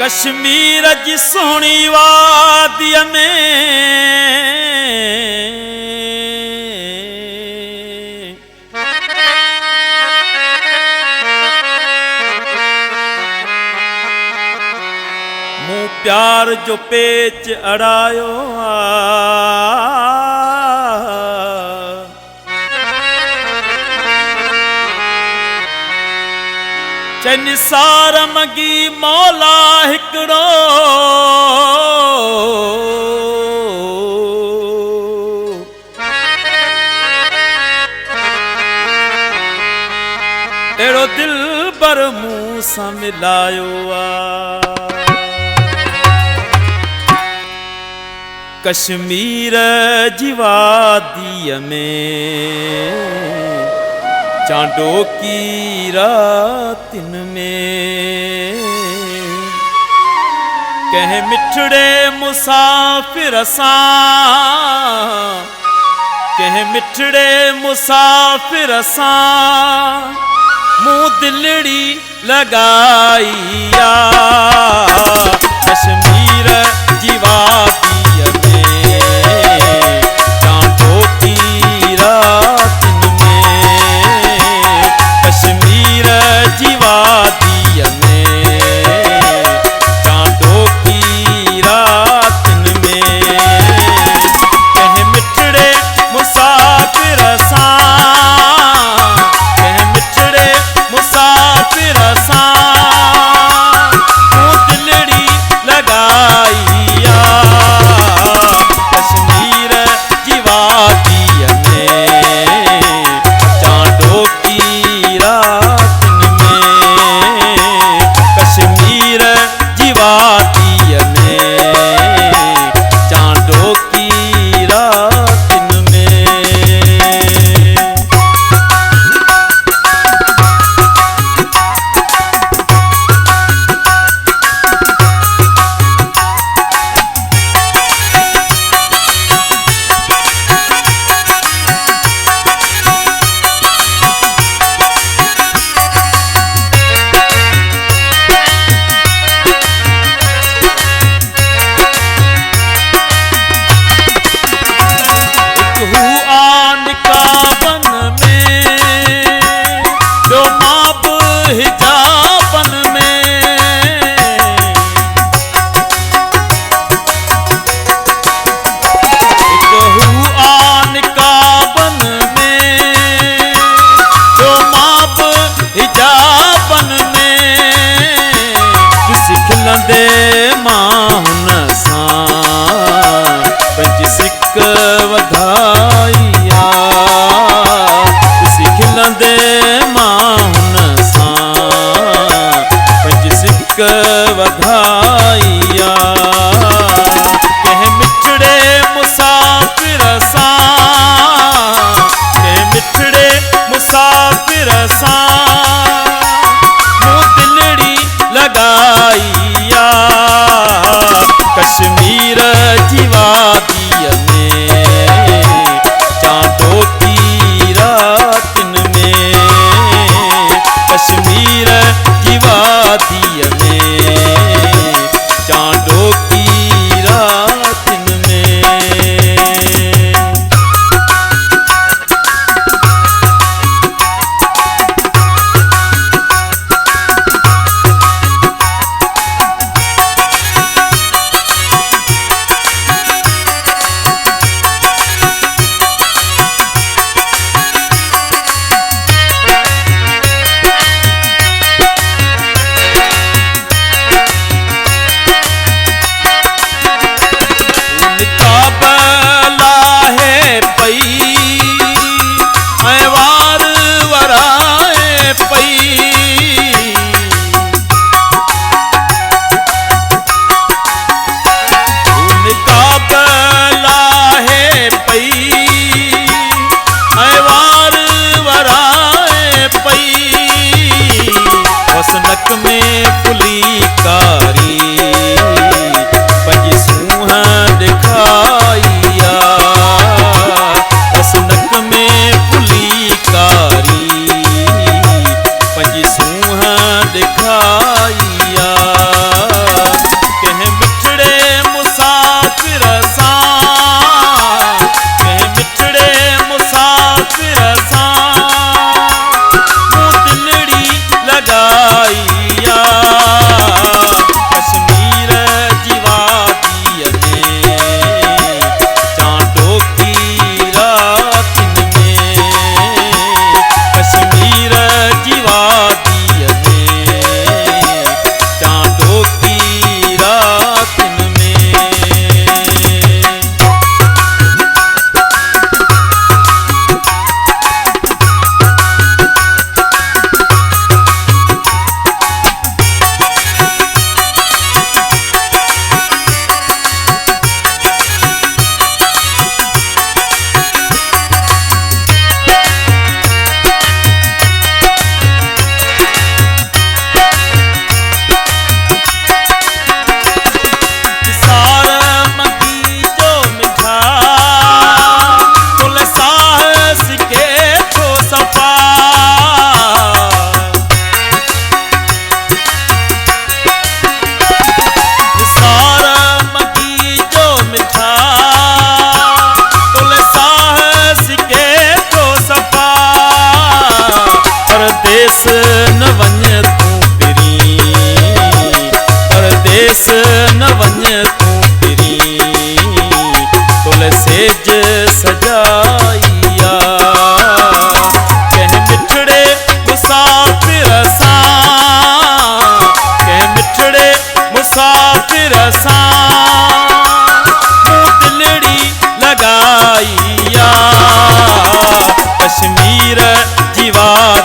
कश्मीर जी सोहणी वादीअ में मूं प्यार जो पेच अड़ायो निसार मगी मौला हिकड़ो एड़ो दिल बर मूं सां मिलायो कश्मीर जी वादीअ में चांडोकी रातिन में कह मिठड़े मुसाफिर सां कह मिठड़े मुसाफिर सां मूं दिलड़ी लगाईया कश्मीर जी वादीअ में चांडोकी रातिन कश्मीर जी वादीअ में चांडोकी रातिन में कह मिठड़े मुसाफिर सां कह मिठड़े मुसाफिर सां मूं दिलड़ी लगाईया कश्मीर जी वादीअ में चांडोकी रातिन में कश्मीर जी वादीअ में चांडोकी रातिन में वधाइया सिखलंदे मां हुन सां पंज सिक वधाइया कह मिठड़े मुसाफिर सां कह मिठड़े मुसाफिर सां मूं दिलड़ी लगाइया कश्मीर जी वादीअ में चांडोकी रातिन में कश्मीर जी वादीअ में चांडोकी रातिन में मिला